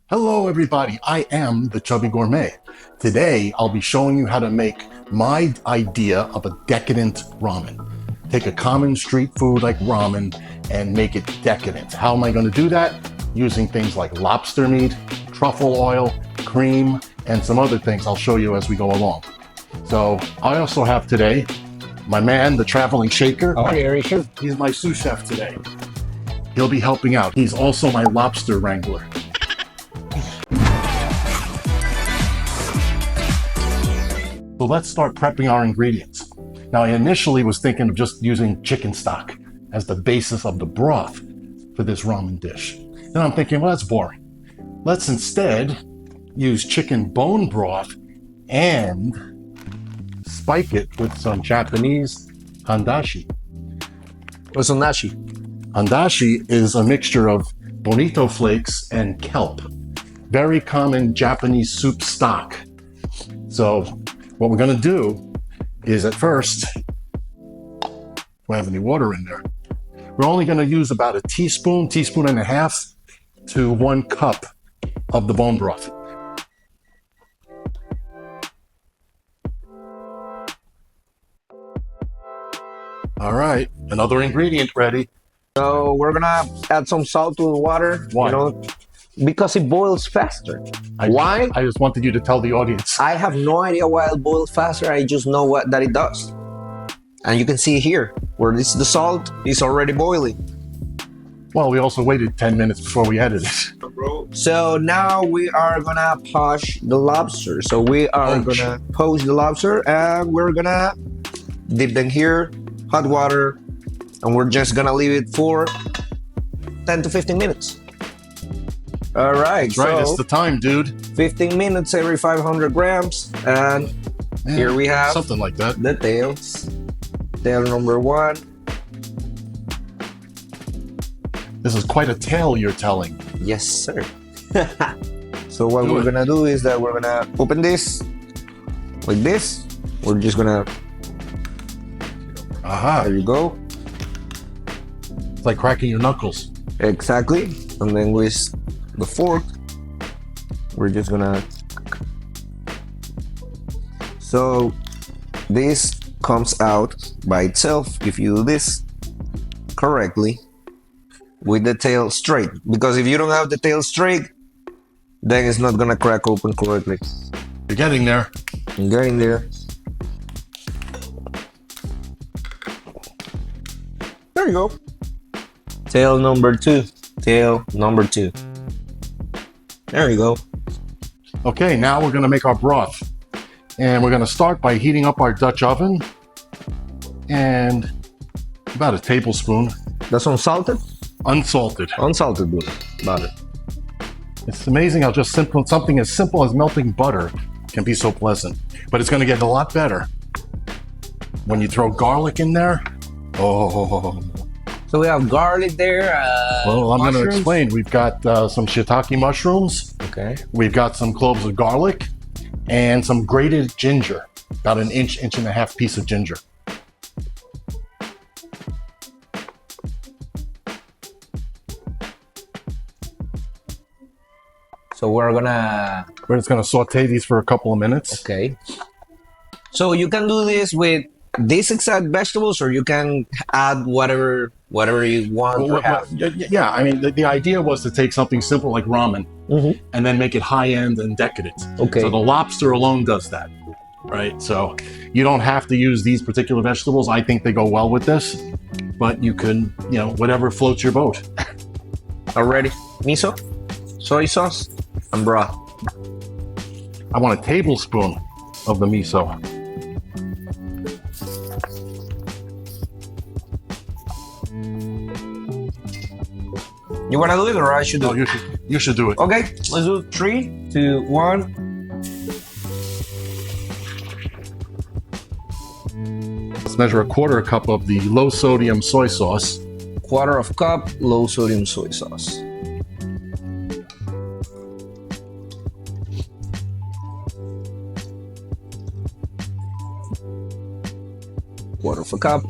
Hello everybody, I am the Chubby Gourmet. Today I'll be showing you how to make my idea of a decadent ramen. Take a common street food like ramen and make it decadent. How am I going to do that? Using things like lobster meat, truffle oil, cream, and some other things I'll show you as we go along. So I also have today my man, the traveling shaker. Oh, here he is. He's my sous chef today. He'll be helping out. He's also my lobster wrangler. So let's start prepping our ingredients. Now, I initially was thinking of just using chicken stock as the basis of the broth for this ramen dish. Then I'm thinking, well, that's boring. Let's instead use chicken bone broth and spike it with some Japanese handashi. What's on nashi? Handashi is a mixture of bonito flakes and kelp. Very common Japanese soup stock. So what we're going to do is at first, do I have any water in there? We're only going to use about a teaspoon and a half to 1 cup of the bone broth. All right, another ingredient ready. So we're gonna add some salt to the water. Why? Because it boils faster. Why? Why? I just wanted you to tell the audience. I have no idea why it boils faster. I just know that it does. And you can see here where this the salt is already boiling. Well, we also waited 10 minutes before we added it. So now we are gonna poach the lobster. So we are gonna poach the lobster and we're gonna dip them here, hot water, and we're just gonna leave it for 10 to 15 minutes. All right, That's right, so it's the time, dude. 15 minutes every 500 grams. And Yeah, here we have something like that. the tails. Tail number 1. This is quite a tale you're telling. Yes, sir. So what Do we're it. gonna do is that we're gonna open this like this. We're just gonna, Aha, there you go. it's like cracking your knuckles. Exactly. And then with the fork, we're just gonna. So this comes out by itself if you do this correctly with the tail straight. Because if you don't have the tail straight, then it's not gonna crack open correctly. You're getting there. I'm getting there. There you go. Tail number 2. Tail number 2. There you go. Okay, now we're gonna make our broth. And we're gonna start by heating up our Dutch oven. And about a tablespoon, That's unsalted? unsalted. Unsalted butter. Butter. It's amazing how just something as simple as melting butter can be so pleasant. But it's gonna get a lot better when you throw garlic in there. Oh, So we have garlic there. well, I'm gonna mushrooms. explain. We've got some shiitake mushrooms. Okay. We've got some cloves of garlic and some grated ginger, about an inch and a half piece of ginger. So we're gonna. We're just gonna saute these for a couple of minutes. Okay. So you can do this with these exact vegetables, or you can add whatever you want to have. Yeah, I mean, the idea was to take something simple like ramen Mhm. and then make it high-end and decadent. Okay. So the lobster alone does that, right? So you don't have to use these particular vegetables. I think they go well with this, but you can, whatever floats your boat. Already. Miso, soy sauce, and broth. I want a tablespoon of the miso. You wanna do it, or I should do Oh, it? you should do it. Okay, let's do 3, 2, 1. Let's measure a quarter cup of the low sodium soy sauce. Quarter of cup low sodium soy sauce. Quarter of a cup.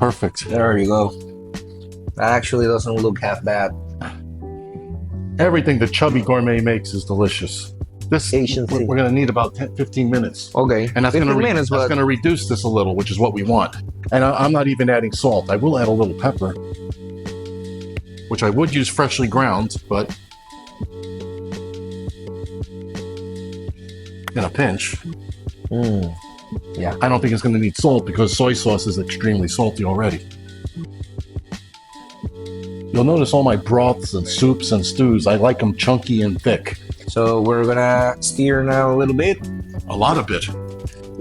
Perfect. There you go. That actually doesn't look half bad. Everything the Chubby Gourmet makes is delicious. This Asian we're thing. going to need about 10, 15 minutes. Okay. And that's 15 minutes, that's but going to reduce this a little, which is what we want. And I'm not even adding salt. I will add a little pepper, which I would use freshly ground, but in a pinch. Yeah. I don't think it's going to need salt because soy sauce is extremely salty already. You'll notice all my broths and soups and stews, I like them chunky and thick. So we're gonna stir now a little bit. A lot of it.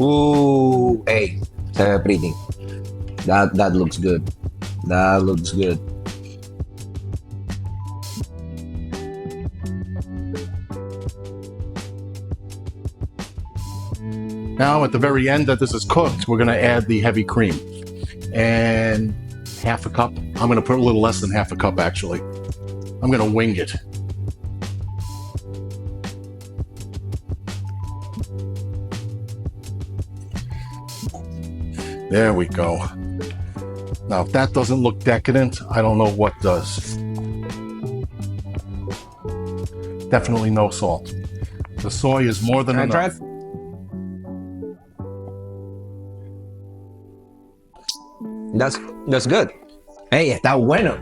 Ooh, hey, pretty. That looks good. That looks good. Now at the very end that this is cooked, we're going to add the heavy cream. And half a cup. I'm going to put a little less than half a cup actually. I'm going to wing it. There we go. Now if that doesn't look decadent, I don't know what does. Definitely no salt. The soy is more than Can I try enough. it? That's good. Hey, está bueno.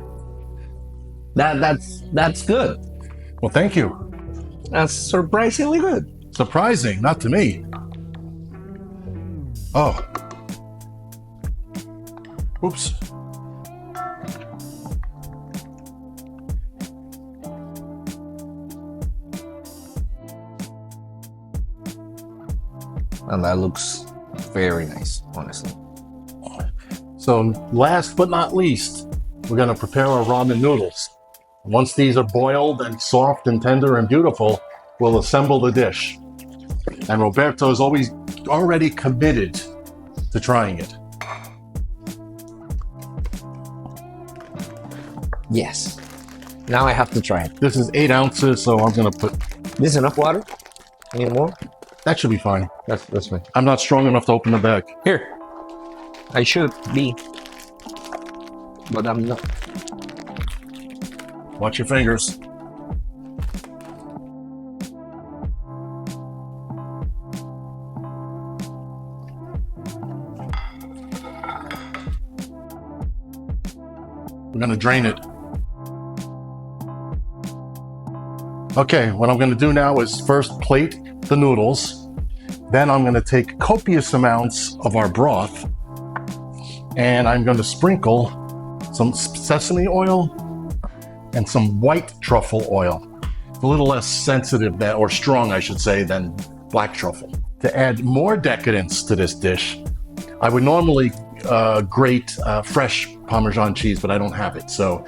That's good. Well, thank you. That's surprisingly good. Surprising, not to me. Oh. Oops. And that looks very nice, honestly. So last but not least, we're going to prepare our ramen noodles. Once these are boiled and soft and tender and beautiful, we'll assemble the dish. And Roberto is already committed to trying it. Yes. Now I have to try it. This is 8 ounces, so I'm going to put... This is enough water? Need more? That should be fine. That's fine. I'm not strong enough to open the bag. Here. I should be. But I'm not. Watch your fingers. We're going to drain it. Okay, what I'm going to do now is first plate the noodles. Then I'm going to take copious amounts of our broth and I'm going to sprinkle some sesame oil and some white truffle oil. It's a little less sensitive or strong, I should say, than black truffle. To add more decadence to this dish, I would normally grate fresh Parmesan cheese, but I don't have it. So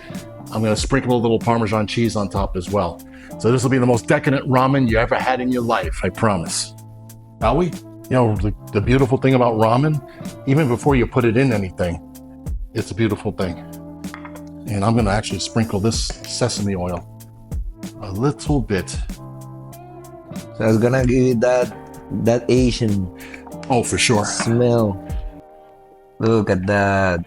I'm going to sprinkle a little Parmesan cheese on top as well. So this will be the most decadent ramen you ever had in your life, I promise. Shall we? You know, the beautiful thing about ramen, even before you put it in anything, it's a beautiful thing. And I'm going to actually sprinkle this sesame oil a little bit. So it's gonna give it that Asian Oh, for sure. smell. Look at that.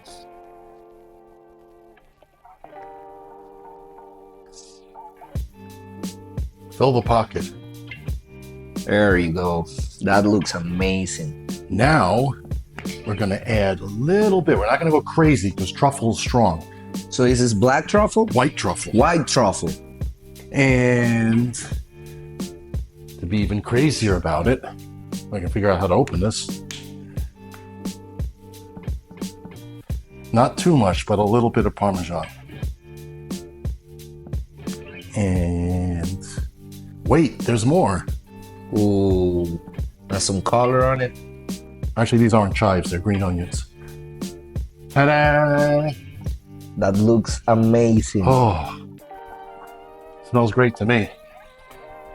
Fill the pocket. There you go. That looks amazing. Now, we're going to add a little bit. We're not going to go crazy because truffle is strong. So this is black truffle? White truffle. White truffle. And to be even crazier about it, I can figure out how to open this. Not too much, but a little bit of Parmesan. And wait, there's more. Ooh, that's some color on it. Actually, these aren't chives, they're green onions. Ta-da! That looks amazing. Oh, smells great to me.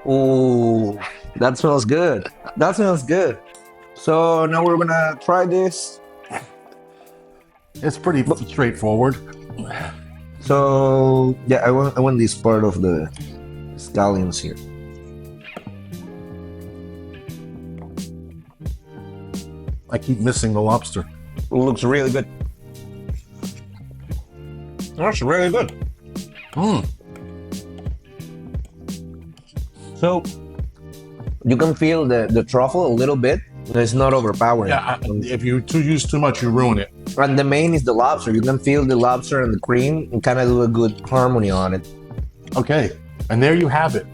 Ooh, that smells good. That smells good. So now we're gonna try this. It's pretty straightforward. So yeah, I want this part of the scallions here. I keep missing the lobster. It looks really good. That's really good. Mm. So you can feel the truffle a little bit. It's not overpowering. Yeah, if you use too much, you ruin it. And the main is the lobster. You can feel the lobster and the cream and kind of do a good harmony on it. Okay, and there you have it.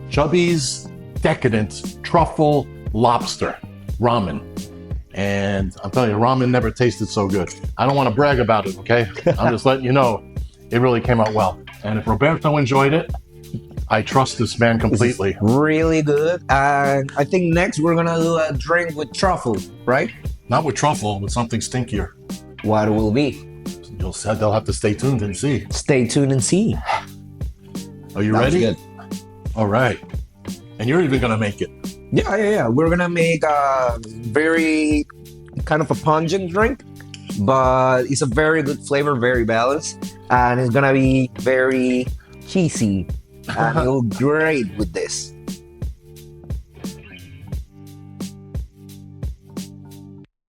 Chubby's Decadent Truffle Lobster Ramen. And I'm telling you, ramen never tasted so good. I don't want to brag about it, okay? I'm just letting you know it really came out well. And if Roberto enjoyed it, I trust this man completely. Really good. And I think next we're gonna do a drink with truffle, right? Not with truffle, with something stinkier. What it will be? You'll say they'll have to stay tuned and see. Stay tuned and see. Are you That's ready? good. All right. And you're even gonna make it. Yeah. We're gonna make a very kind of a pungent drink, but it's a very good flavor, very balanced, and it's gonna be very cheesy and it'll great with this.